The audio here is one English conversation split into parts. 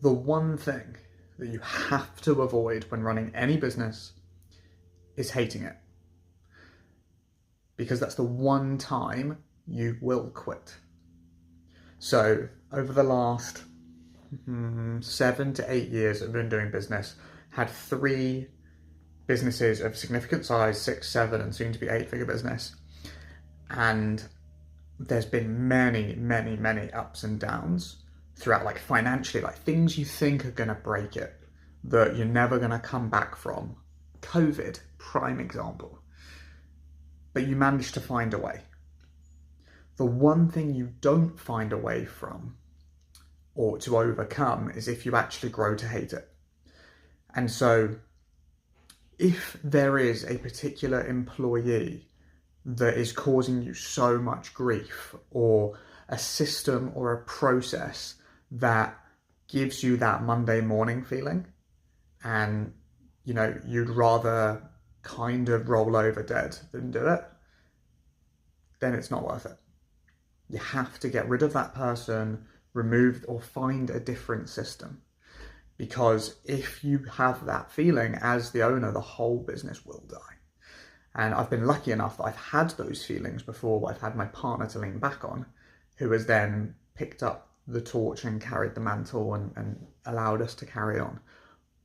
The one thing that you have to avoid when running any business is hating it, because that's the one time you will quit. So over the last 7 to 8 years I've been doing business, had 3 businesses of significant size, 6, 7, and soon to be 8-figure business. And there's been many, many, many ups and downs throughout, like financially, like things you think are going to break it, that you're never going to come back from. COVID, prime example. But you manage to find a way. The one thing you don't find a way from or to overcome is if you actually grow to hate it. And so if there is a particular employee that is causing you so much grief, or a system or a process that gives you that Monday morning feeling, and you'd rather kind of roll over dead than do it, then it's not worth it. You have to get rid of that person, remove or find a different system. Because if you have that feeling as the owner, the whole business will die. And I've been lucky enough that I've had those feelings before, but I've had my partner to lean back on, who has then picked up the torch and carried the mantle and allowed us to carry on,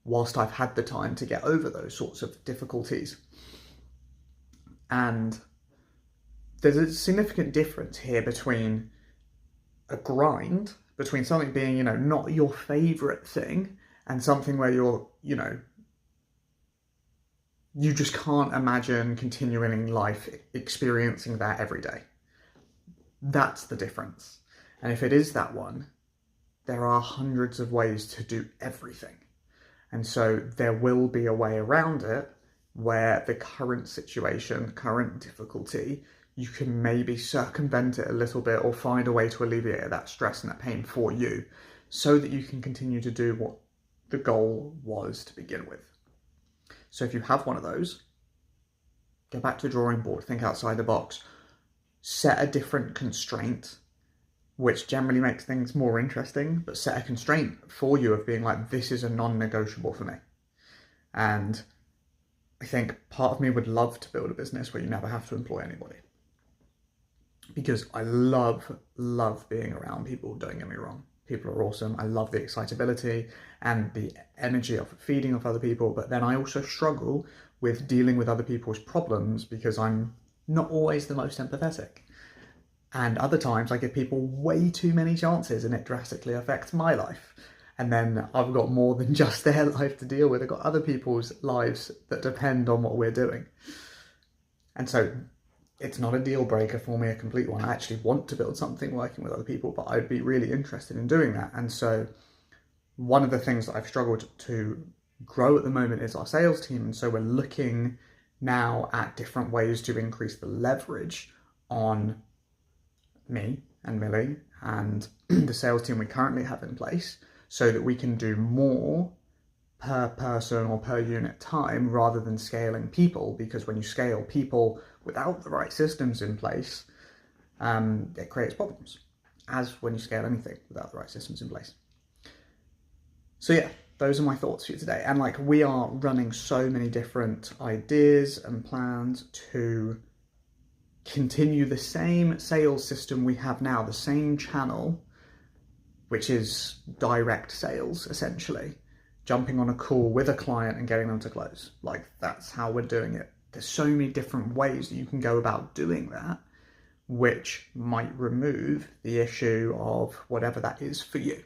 whilst I've had the time to get over those sorts of difficulties. And there's a significant difference here between a grind, between something being, not your favourite thing, and something where you're, you just can't imagine continuing life experiencing that every day. That's the difference. And if it is that one, there are hundreds of ways to do everything. And so there will be a way around it where the current situation, current difficulty, you can maybe circumvent it a little bit or find a way to alleviate that stress and that pain for you, so that you can continue to do what the goal was to begin with. So if you have one of those, go back to the drawing board, think outside the box, set a different constraint, which generally makes things more interesting, but set a constraint for you of being like, this is a non-negotiable for me. And I think part of me would love to build a business where you never have to employ anybody. Because I love being around people, don't get me wrong. People are awesome. I love the excitability and the energy of feeding off other people, but then I also struggle with dealing with other people's problems because I'm not always the most empathetic. And other times I give people way too many chances and it drastically affects my life. And then I've got more than just their life to deal with. I've got other people's lives that depend on what we're doing. And so it's not a deal breaker for me, a complete one. I actually want to build something working with other people, but I'd be really interested in doing that. And so one of the things that I've struggled to grow at the moment is our sales team. And so we're looking now at different ways to increase the leverage on me and Millie and the sales team we currently have in place, so that we can do more per person or per unit time rather than scaling people. Because when you scale people without the right systems in place, it creates problems, as when you scale anything without the right systems in place. So yeah, those are my thoughts for you today. And we are running so many different ideas and plans to continue the same sales system we have now, the same channel, which is direct sales, essentially. Jumping on a call with a client and getting them to close. That's how we're doing it. There's so many different ways that you can go about doing that, which might remove the issue of whatever that is for you.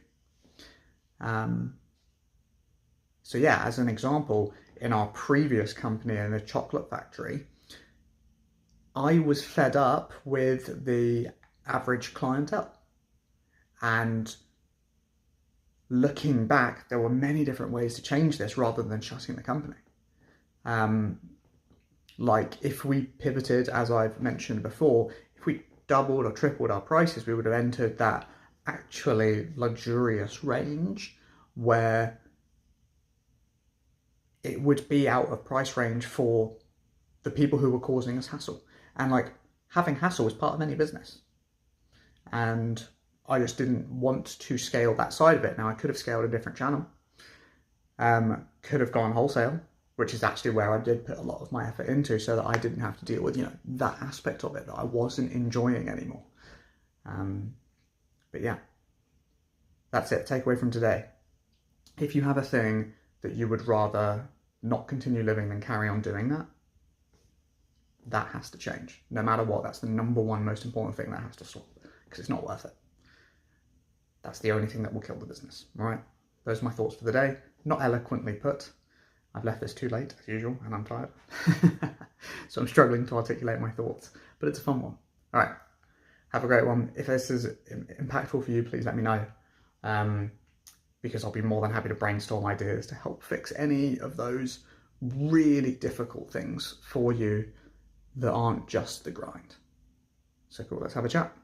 So yeah, as an example, in our previous company in the chocolate factory, I was fed up with the average clientele. And looking back, there were many different ways to change this rather than shutting the company. If we pivoted, as I've mentioned before, if we doubled or tripled our prices, we would have entered that actually luxurious range where it would be out of price range for the people who were causing us hassle. And having hassle is part of any business. And I just didn't want to scale that side of it. Now, I could have scaled a different channel, could have gone wholesale, which is actually where I did put a lot of my effort into, so that I didn't have to deal with, that aspect of it that I wasn't enjoying anymore. But yeah, that's it. Takeaway from today. If you have a thing that you would rather not continue living than carry on doing that has to change. No matter what, that's the number one most important thing that has to stop, because it's not worth it. That's the only thing that will kill the business. All right, those are my thoughts for the day. Not eloquently put. I've left this too late, as usual, and I'm tired. So I'm struggling to articulate my thoughts, but it's a fun one. All right, have a great one. If this is impactful for you, please let me know, because I'll be more than happy to brainstorm ideas to help fix any of those really difficult things for you that aren't just the grind. So cool, let's have a chat.